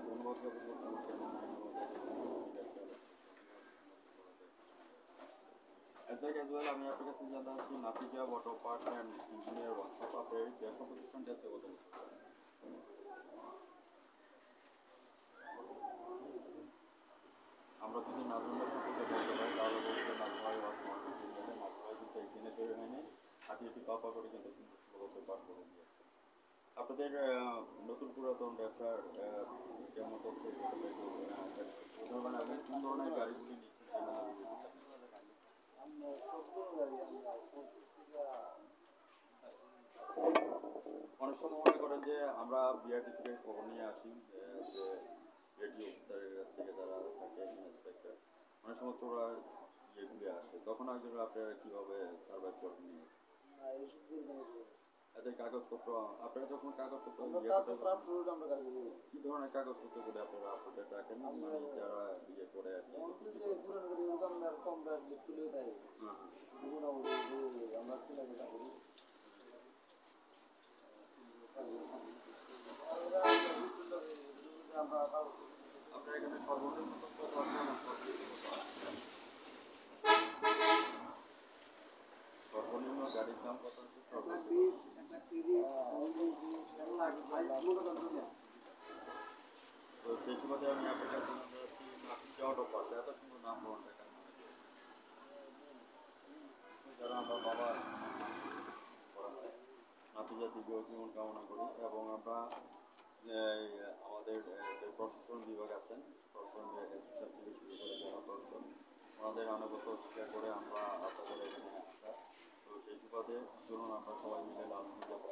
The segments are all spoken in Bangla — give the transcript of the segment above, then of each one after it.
ধন্যবাদ জ্ঞাপন করছি আমার চ্যানেল আমি আপনার কাছে জানতে চাচ্ছি Nafiza auto parts and engineer workshop আপনার ব্যবসা প্রতিষ্ঠানটি আছে কত বছর? আমরা যদি নাজমুলের সম্পর্কে বলতে পারি তাহলে বলতে নাজমুল নাজমুল কিন্তু একদিনে তৈরি হয়নি, হাঁটি পাপা করে কিন্তু 16 বছর পার করে দিয়েছে। আপনাদের নতুন পুরাতন ব্যবসার কেমন হচ্ছে ধরুন আপনি কোন ধরনের গাড়িগুলি নিচ্ছেন অনেক সময় মনে করেন যে আমরা বিআরটি থেকে খবর নিয়ে আসি যে রেডিও অফিসারের কাছ থেকে যারা থাকে ইন্সপেক্টর অনেক সময় চোরা ইয়েগুলি আসে, তখন আসলে আপনারা কীভাবে সার্ভাইভ করবেন নিয়ে এদের কাগজপত্র আপনারা যখন কাগজপত্র কি ধরনের কাগজপত্রগুলি আপনারা আপডেট রাখেন মানে যারা ইয়ে করে আর কি আপনার এখানে সর্বনিম্ন সর্বনিম্ন গাড়ির দাম কত হচ্ছে? তো সেই সুবাদে আমি আপনার কাছে অটো পার্টস এত সুন্দর নাম গ্রহণ টাকা যারা আমরা বাবা নাতিজা দীর্ঘ জীবন কামনা করি এবং আমরা আমাদের যে প্রশাসন বিভাগ আছেন প্রশাসন বিভাগ থেকে শুরু করে জেলা প্রশাসন ওনাদের আনুগত্য স্বীকার করে আমরা আপনাদের এখানে আসা। তো সেই সুবাদে ধরুন আমরা সবাই মিলে লালমনিরহাট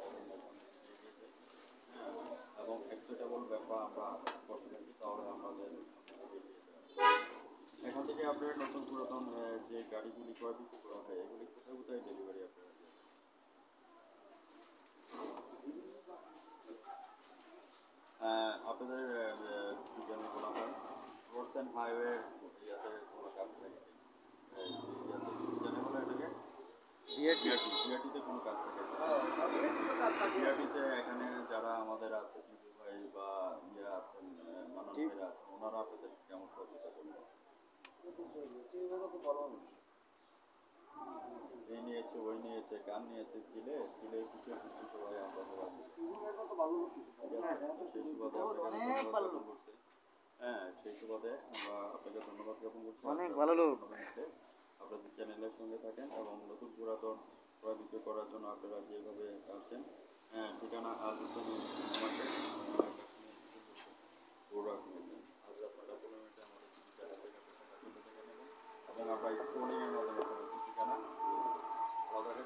এবং এক্সপেক্টেবল ব্যাপার আমরা করতে থাকি তাহলে আমাদের এখান থেকে আপনার নতুন পুরাতন যে গাড়িগুলি ক্রয় বিক্রি করা হয় এগুলি কোথায় কোথায় ডেলিভারি আপনারা আপনাদের কি যেন বলা হয় রোডস অ্যান্ড হাইওয়ে ইয়াতে কোনো কাজ থাকে জানে বলে এটাকে বিআরটিতে কোনো কাজ থাকে বিআরটিতে এখানে যারা আমাদের আছে টিপু ভাই বা ইয়ে আছেন মানান ভাইরা আছেন ওনারা আপনাদের কেমন সহযোগিতা করবেন? এই নিয়েছে ওই নিয়েছে গান নিয়েছে চিলে পিছিয়ে সবাই আমরা সবাই সেই সুবাদে করছে হ্যাঁ সেই সুবাদে আমরা আপনাকে ধন্যবাদ জ্ঞাপন করছি অনেক ভালো লোক আপনাদের চ্যানেলের সঙ্গে থাকেন এবং নতুন পুরাতন ক্রয় বিক্রয় করার জন্য আপনারা যেভাবে আসছেন ঠিকানা আল হোসেন এবং আমরা স্ক্রোলিংয়ের মাধ্যমে ঠিকানা আলাদা